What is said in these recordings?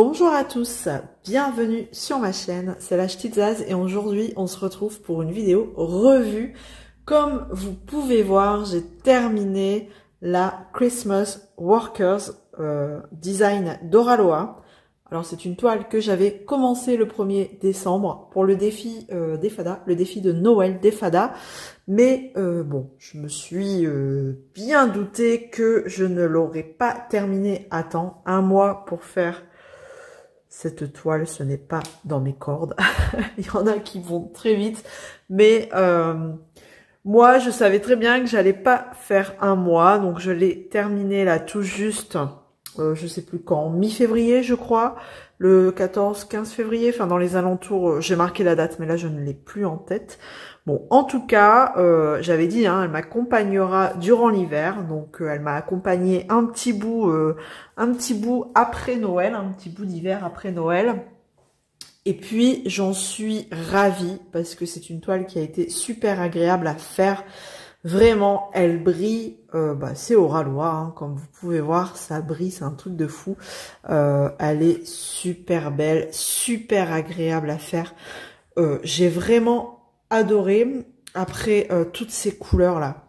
Bonjour à tous, bienvenue sur ma chaîne, c'est la Ch'tite Zaz et aujourd'hui on se retrouve pour une vidéo revue. Comme vous pouvez voir, j'ai terminé la Christmas Workers design d'Oraloa. Alors c'est une toile que j'avais commencé le 1er décembre pour le défi des Fada, le défi de Noël des Fada. Mais bon, je me suis bien douté que je ne l'aurais pas terminé à temps. Un mois pour faire cette toile, ce n'est pas dans mes cordes. Il y en a qui vont très vite. Mais moi, je savais très bien que j'allais pas faire un mois. Donc, je l'ai terminé là tout juste, je sais plus quand, mi-février, je crois. Le 14-15 février, enfin dans les alentours, j'ai marqué la date, mais là, je ne l'ai plus en tête. Bon, en tout cas, j'avais dit, hein, elle m'accompagnera durant l'hiver. Donc, elle m'a accompagné un petit bout après Noël, un petit bout d'hiver après Noël. Et puis, j'en suis ravie parce que c'est une toile qui a été super agréable à faire. Vraiment, elle brille. C'est Oraloa, hein, comme vous pouvez voir, ça brille, c'est un truc de fou. Elle est super belle, super agréable à faire. J'ai vraiment adoré. Après, toutes ces couleurs là,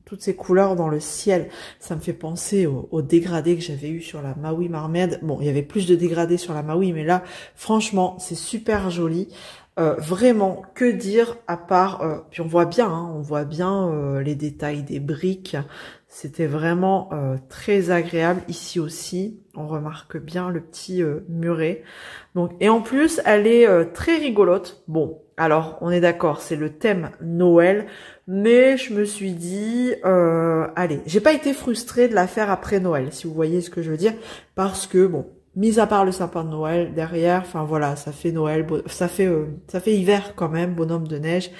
toutes ces couleurs dans le ciel, ça me fait penser au dégradé que j'avais eu sur la Maui Mermaid. Bon, il y avait plus de dégradés sur la Maui, mais là, franchement, c'est super joli. Vraiment, que dire à part... puis on voit bien les détails des briques. C'était vraiment très agréable. Ici aussi, on remarque bien le petit muret. Donc, et en plus, elle est très rigolote. Bon, alors, on est d'accord, c'est le thème Noël. Mais je me suis dit, allez, j'ai pas été frustrée de la faire après Noël, si vous voyez ce que je veux dire. Parce que, bon, mis à part le sapin de Noël, derrière, enfin voilà, ça fait Noël, ça fait hiver quand même, bonhomme de neige.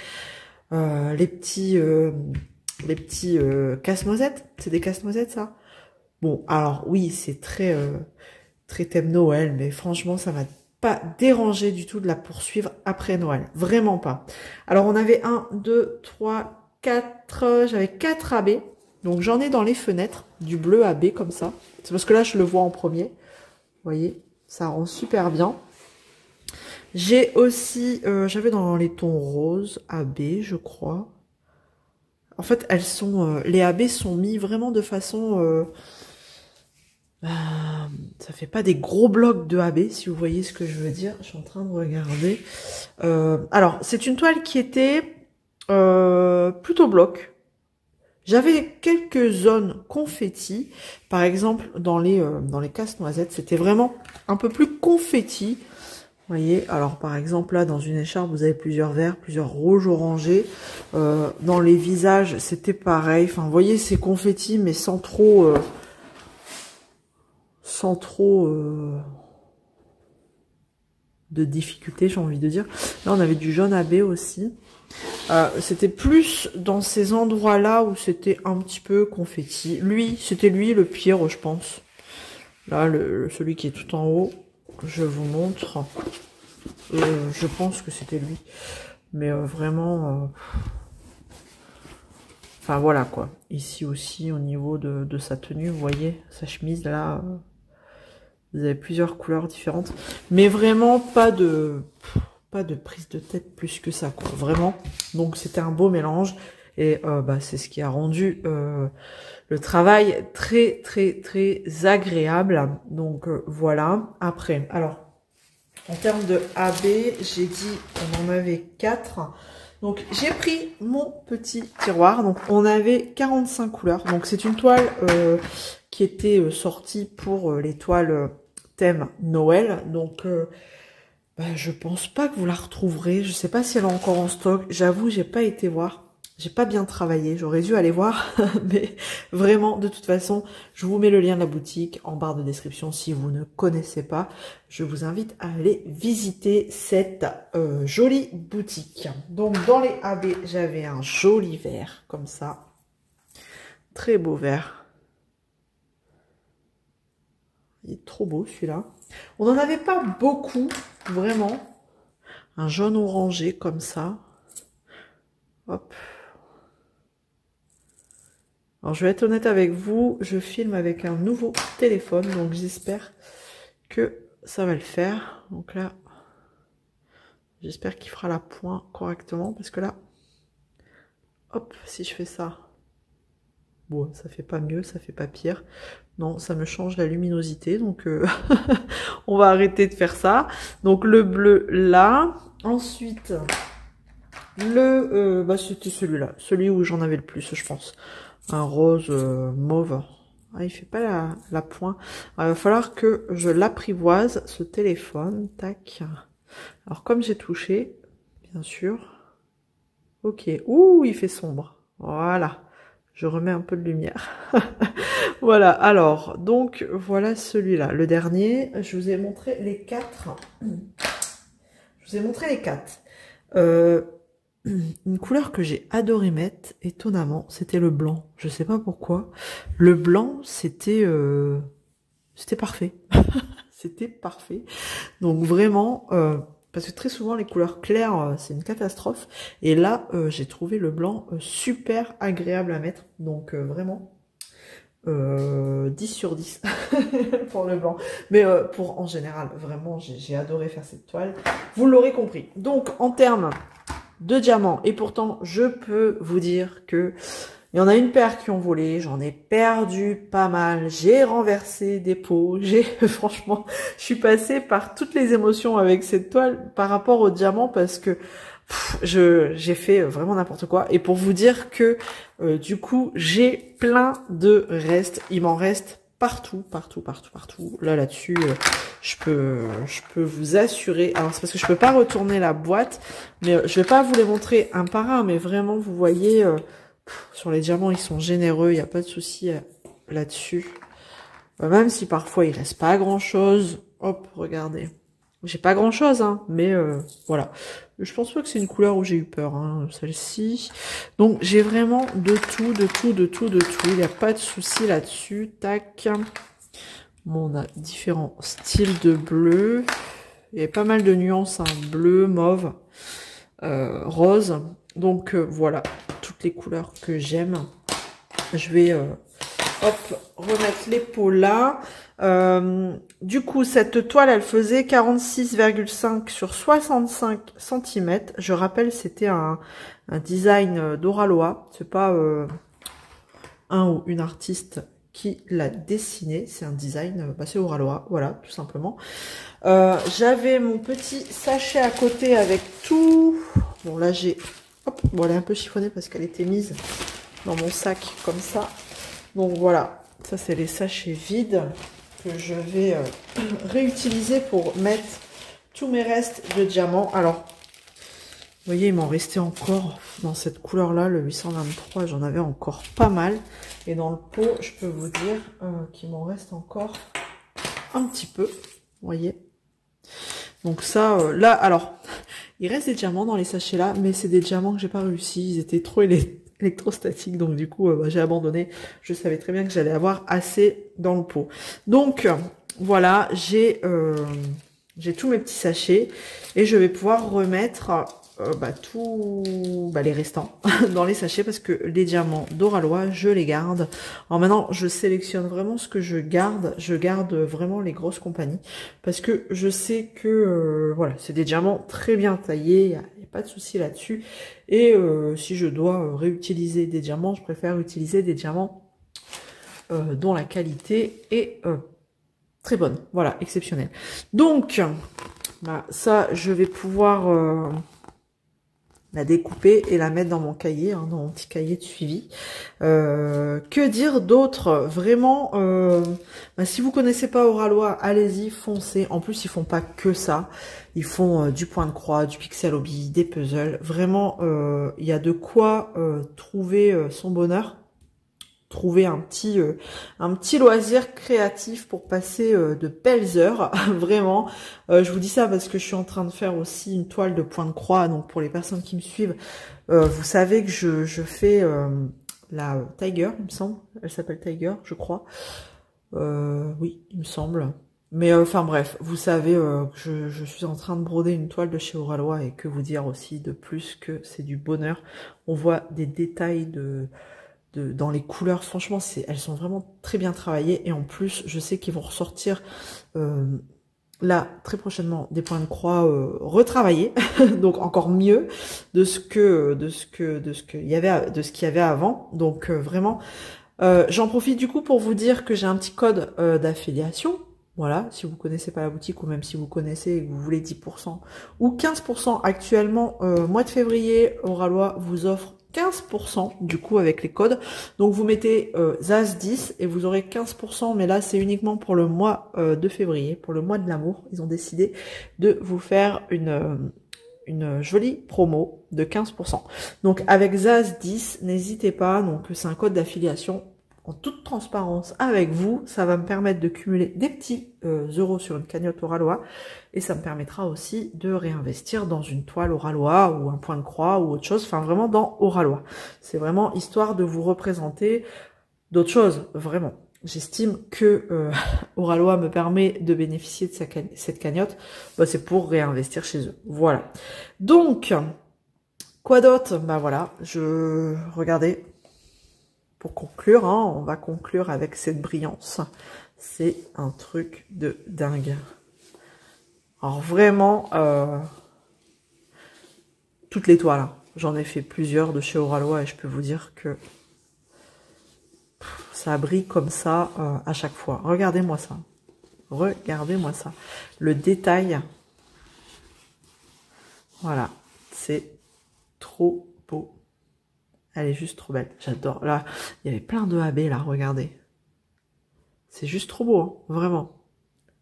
Les petits casse-noisettes, c'est des casse-noisettes ça? Bon, alors oui, c'est très thème Noël, mais franchement, ça m'a pas dérangé du tout de la poursuivre après Noël, vraiment pas. Alors on avait 1, 2, 3, 4, j'avais 4 AB, donc j'en ai dans les fenêtres, du bleu AB comme ça. C'est parce que là je le vois en premier, vous voyez, ça rend super bien. J'ai aussi, j'avais dans les tons roses AB, je crois. En fait, elles sont, les AB sont mis vraiment de façon, ça fait pas des gros blocs de AB, si vous voyez ce que je veux dire. Je suis en train de regarder. Alors, c'est une toile qui était plutôt bloc. J'avais quelques zones confetti. Par exemple, dans les casse-noisettes, c'était vraiment un peu plus confetti. Vous voyez, alors par exemple là dans une écharpe vous avez plusieurs verts, plusieurs rouges orangés. Dans les visages c'était pareil. Enfin vous voyez c'est confetti mais sans trop de difficulté j'ai envie de dire. Là on avait du jaune AB aussi. C'était plus dans ces endroits là où c'était un petit peu confetti. C'était lui le pire je pense. Là celui qui est tout en haut. Je vous montre. Je pense que c'était lui. Mais vraiment... Enfin voilà quoi. Ici aussi au niveau de sa tenue, vous voyez, sa chemise là. Vous avez plusieurs couleurs différentes. Mais vraiment pas de prise de tête plus que ça quoi. Vraiment. Donc c'était un beau mélange. Et c'est ce qui a rendu le travail très agréable. Donc voilà. Après, alors... En termes de AB, j'ai dit qu'on en avait 4. Donc, j'ai pris mon petit tiroir. Donc, on avait 45 couleurs. Donc, c'est une toile qui était sortie pour les toiles thème Noël. Donc, je pense pas que vous la retrouverez. Je sais pas si elle est encore en stock. J'avoue, j'ai pas été voir. J'ai pas bien travaillé, j'aurais dû aller voir, mais vraiment, de toute façon, je vous mets le lien de la boutique en barre de description si vous ne connaissez pas. Je vous invite à aller visiter cette jolie boutique. Donc, dans les AB, j'avais un joli vert, comme ça. Très beau vert. Il est trop beau, celui-là. On n'en avait pas beaucoup, vraiment. Un jaune orangé, comme ça. Hop. Alors, je vais être honnête avec vous, je filme avec un nouveau téléphone, donc j'espère que ça va le faire. Donc là, j'espère qu'il fera la pointe correctement, parce que là, hop, si je fais ça, bon, ça fait pas mieux, ça fait pas pire. Non, ça me change la luminosité, donc on va arrêter de faire ça. Donc le bleu là. Ensuite, le c'était celui-là, celui où j'en avais le plus, je pense. Un rose mauve. Ah, il fait pas la pointe. Alors, il va falloir que je l'apprivoise, ce téléphone. Tac. Alors, comme j'ai touché, bien sûr. Ok. Ouh, il fait sombre. Voilà. Je remets un peu de lumière. Voilà. Alors, donc, voilà celui-là. Le dernier, je vous ai montré les 4. Je vous ai montré les 4. Une couleur que j'ai adoré mettre, étonnamment, c'était le blanc. Je sais pas pourquoi. Le blanc, c'était parfait. C'était parfait. Donc vraiment, parce que très souvent les couleurs claires, c'est une catastrophe. Et là, j'ai trouvé le blanc super agréable à mettre. Donc vraiment, 10 sur 10 pour le blanc. Mais pour en général, vraiment, j'ai adoré faire cette toile. Vous l'aurez compris. Donc en termes de diamants, et pourtant je peux vous dire que il y en a une paire qui ont volé, j'en ai perdu pas mal, j'ai renversé des pots, franchement, je suis passée par toutes les émotions avec cette toile par rapport aux diamants, parce que j'ai fait vraiment n'importe quoi. Et pour vous dire que du coup j'ai plein de restes, il m'en reste partout. Là-dessus, je peux vous assurer. Alors c'est parce que je peux pas retourner la boîte, mais je vais pas vous les montrer un par un, mais vraiment vous voyez sur les diamants ils sont généreux, il n'y a pas de souci là-dessus. Même si parfois il reste pas grand-chose. Hop, regardez. J'ai pas grand-chose, hein, mais voilà. Je pense pas que c'est une couleur où j'ai eu peur, hein, celle-ci. Donc j'ai vraiment de tout. Il n'y a pas de souci là-dessus. Tac. Bon, on a différents styles de bleu. Il y a pas mal de nuances, hein, bleu, mauve, rose. Donc voilà, toutes les couleurs que j'aime. Je vais hop, remettre les pots là. Du coup, cette toile, elle faisait 46,5 sur 65 cm. Je rappelle, c'était un design d'Oralois. C'est pas un ou une artiste qui l'a dessiné. C'est un design, c'est Oralois, voilà, tout simplement. J'avais mon petit sachet à côté avec tout. Bon, là, j'ai... Hop, bon, elle est un peu chiffonnée parce qu'elle était mise dans mon sac comme ça. Donc voilà, ça c'est les sachets vides que je vais réutiliser pour mettre tous mes restes de diamants. Alors, vous voyez, il m'en restait encore dans cette couleur-là, le 823, j'en avais encore pas mal. Et dans le pot, je peux vous dire qu'il m'en reste encore un petit peu, vous voyez. Donc ça, là, alors, il reste des diamants dans les sachets là, mais c'est des diamants que j'ai pas réussi, ils étaient trop électrostatiques, donc du coup j'ai abandonné. Je savais très bien que j'allais avoir assez dans le pot. Donc voilà, j'ai tous mes petits sachets et je vais pouvoir remettre les restants dans les sachets, parce que les diamants d'Oralois, je les garde. Alors maintenant, je sélectionne vraiment ce que je garde. Je garde vraiment les grosses compagnies, parce que je sais que voilà, c'est des diamants très bien taillés, il n'y a pas de souci là-dessus. Et si je dois réutiliser des diamants, je préfère utiliser des diamants dont la qualité est très bonne, voilà, exceptionnelle. Donc ça, je vais pouvoir la découper et la mettre dans mon cahier, hein, dans mon petit cahier de suivi. Que dire d'autre? Vraiment, si vous connaissez pas Oralois, allez-y, foncez. En plus, ils font pas que ça. Ils font du point de croix, du pixel hobby, des puzzles. Vraiment, il y a de quoi trouver son bonheur. Trouver un petit loisir créatif pour passer de belles heures, vraiment. Je vous dis ça parce que je suis en train de faire aussi une toile de point de croix, donc pour les personnes qui me suivent, vous savez que je fais la Tiger, il me semble, elle s'appelle Tiger, je crois. Oui, il me semble. Mais enfin bref, vous savez que je suis en train de broder une toile de chez Oralois, et que vous dire aussi de plus que c'est du bonheur. On voit des détails dans les couleurs, franchement, elles sont vraiment très bien travaillées. Et en plus, je sais qu'ils vont ressortir là, très prochainement, des points de croix retravaillés, donc encore mieux de ce qu'il y avait avant. Donc vraiment, j'en profite du coup pour vous dire que j'ai un petit code d'affiliation. Voilà, si vous connaissez pas la boutique ou même si vous connaissez et que vous voulez 10% ou 15% actuellement, mois de février, Oralois vous offre 15% du coup avec les codes. Donc vous mettez ZAS10 et vous aurez 15%, mais là c'est uniquement pour le mois de février, pour le mois de l'amour. Ils ont décidé de vous faire une jolie promo de 15%. Donc avec ZAS10, n'hésitez pas, donc c'est un code d'affiliation en toute transparence avec vous, ça va me permettre de cumuler des petits euros sur une cagnotte Oralois et ça me permettra aussi de réinvestir dans une toile Oralois ou un point de croix ou autre chose, enfin vraiment dans Oralois. C'est vraiment histoire de vous représenter d'autres choses, vraiment. J'estime que Oralois me permet de bénéficier de cette cagnotte, bah, c'est pour réinvestir chez eux. Voilà. Donc, quoi d'autre? Bah voilà, regardez. Pour conclure, hein, on va conclure avec cette brillance. C'est un truc de dingue. Alors vraiment, toutes les toiles. Hein. J'en ai fait plusieurs de chez Oralois et je peux vous dire que ça brille comme ça à chaque fois. Regardez-moi ça. Regardez-moi ça. Le détail. Voilà. C'est trop beau. Elle est juste trop belle. J'adore. Là, il y avait plein de AB, là. Regardez. C'est juste trop beau, hein, vraiment.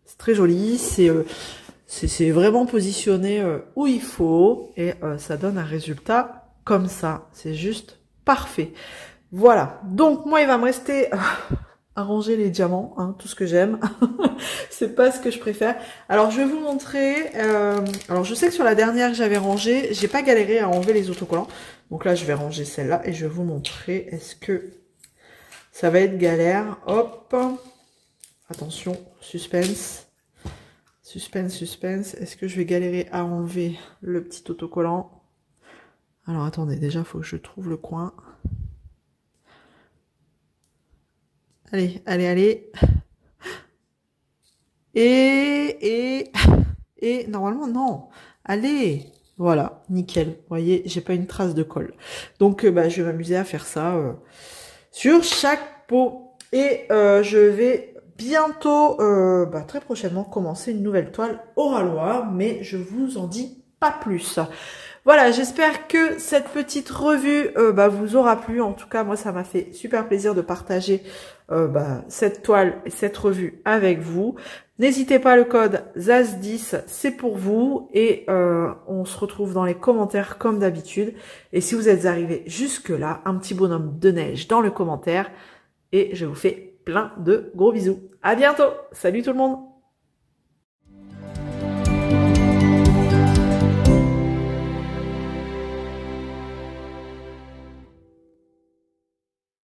C'est très joli. C'est vraiment positionné où il faut. Et ça donne un résultat comme ça. C'est juste parfait. Voilà. Donc, moi, il va me rester à ranger les diamants. Hein, tout ce que j'aime. C'est pas ce que je préfère. Alors, je vais vous montrer. Alors, je sais que sur la dernière que j'avais rangée, j'ai pas galéré à enlever les autocollants. Donc là, je vais ranger celle-là et je vais vous montrer. Est-ce que ça va être galère? Hop. Attention, suspense. Suspense, suspense. Est-ce que je vais galérer à enlever le petit autocollant? Alors, attendez. Déjà, il faut que je trouve le coin. Allez, allez, allez. Et normalement, non. Allez. Voilà, nickel. Vous voyez, j'ai pas une trace de colle. Donc, bah, je vais m'amuser à faire ça sur chaque pot. Et je vais bientôt, très prochainement, commencer une nouvelle toile Oralois, mais je vous en dis pas plus. Voilà, j'espère que cette petite revue vous aura plu. En tout cas, moi, ça m'a fait super plaisir de partager cette toile et cette revue avec vous. N'hésitez pas, le code ZAS10, c'est pour vous. Et on se retrouve dans les commentaires comme d'habitude. Et si vous êtes arrivé jusque-là, un petit bonhomme de neige dans le commentaire. Et je vous fais plein de gros bisous. À bientôt. Salut tout le monde.